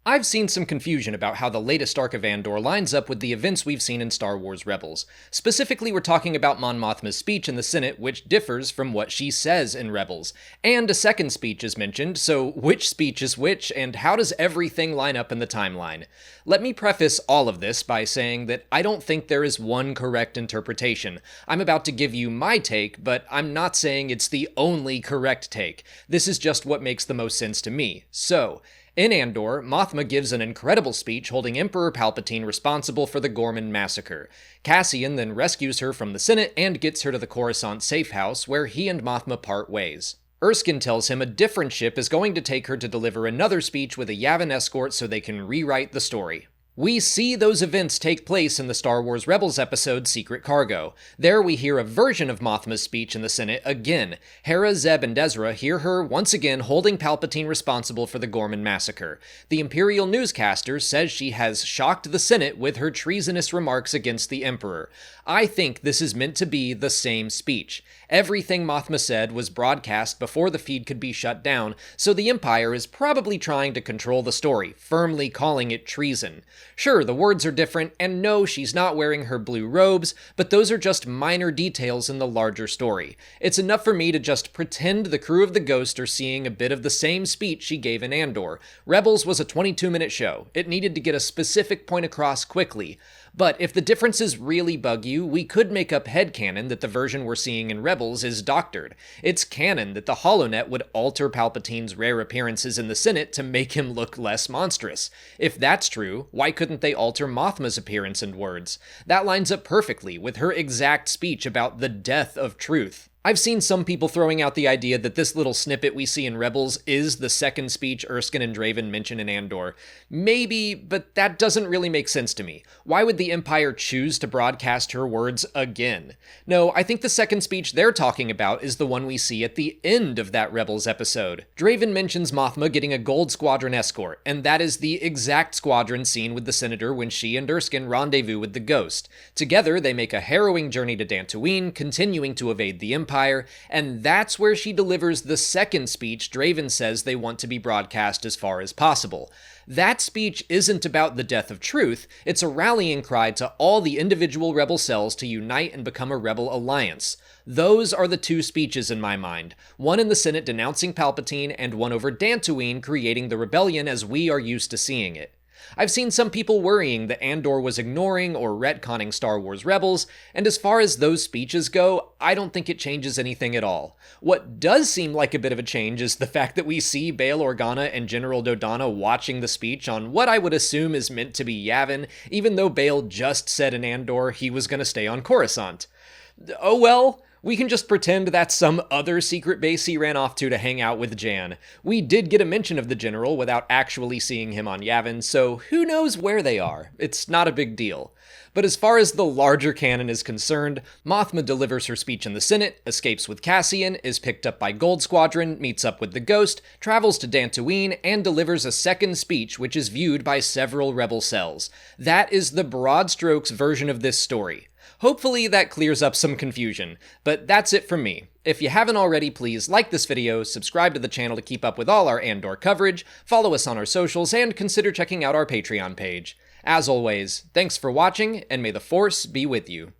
I've seen some confusion about how the latest arc of Andor lines up with the events we've seen in Star Wars Rebels. Specifically, we're talking about Mon Mothma's speech in the Senate, which differs from what she says in Rebels. And a second speech is mentioned, so which speech is which, and how does everything line up in the timeline? Let me preface all of this by saying that I don't think there is one correct interpretation. I'm about to give you my take, but I'm not saying it's the only correct take. This is just what makes the most sense to me. So, in Andor, Mothma gives an incredible speech holding Emperor Palpatine responsible for the Gorman massacre. Cassian then rescues her from the Senate and gets her to the Coruscant safe house, where he and Mothma part ways. Erskine tells him a different ship is going to take her to deliver another speech with a Yavin escort so they can rewrite the story. We see those events take place in the Star Wars Rebels episode Secret Cargo. There we hear a version of Mothma's speech in the Senate again. Hera, Zeb, and Ezra hear her once again holding Palpatine responsible for the Gorman massacre. The Imperial newscaster says she has shocked the Senate with her treasonous remarks against the Emperor. I think this is meant to be the same speech. Everything Mothma said was broadcast before the feed could be shut down, so the Empire is probably trying to control the story, firmly calling it treason. Sure, the words are different, and no, she's not wearing her blue robes, but those are just minor details in the larger story. It's enough for me to just pretend the crew of the Ghost are seeing a bit of the same speech she gave in Andor. Rebels was a 22-minute show. It needed to get a specific point across quickly. But if the differences really bug you, we could make up headcanon that the version we're seeing in Rebels is doctored. It's canon that the HoloNet would alter Palpatine's rare appearances in the Senate to make him look less monstrous. If that's true, why couldn't they alter Mothma's appearance and words? That lines up perfectly with her exact speech about the death of truth. I've seen some people throwing out the idea that this little snippet we see in Rebels is the second speech Erskine and Draven mention in Andor. Maybe, but that doesn't really make sense to me. Why would the Empire choose to broadcast her words again? No, I think the second speech they're talking about is the one we see at the end of that Rebels episode. Draven mentions Mothma getting a Gold Squadron escort, and that is the exact squadron seen with the Senator when she and Erskine rendezvous with the Ghost. Together, they make a harrowing journey to Dantooine, continuing to evade the Empire, and that's where she delivers the second speech Draven says they want to be broadcast as far as possible. That speech isn't about the death of truth, it's a rallying cry to all the individual rebel cells to unite and become a rebel alliance. Those are the two speeches in my mind, one in the Senate denouncing Palpatine and one over Dantooine creating the rebellion as we are used to seeing it. I've seen some people worrying that Andor was ignoring or retconning Star Wars Rebels, and as far as those speeches go, I don't think it changes anything at all. What does seem like a bit of a change is the fact that we see Bail Organa and General Dodonna watching the speech on what I would assume is meant to be Yavin, even though Bail just said in Andor he was going to stay on Coruscant. Oh well. We can just pretend that's some other secret base he ran off to hang out with Jan. We did get a mention of the general without actually seeing him on Yavin, so who knows where they are? It's not a big deal. But as far as the larger canon is concerned, Mothma delivers her speech in the Senate, escapes with Cassian, is picked up by Gold Squadron, meets up with the Ghost, travels to Dantooine, and delivers a second speech which is viewed by several rebel cells. That is the broad strokes version of this story. Hopefully that clears up some confusion, but that's it from me. If you haven't already, please like this video, subscribe to the channel to keep up with all our Andor coverage, follow us on our socials, and consider checking out our Patreon page. As always, thanks for watching, and may the Force be with you.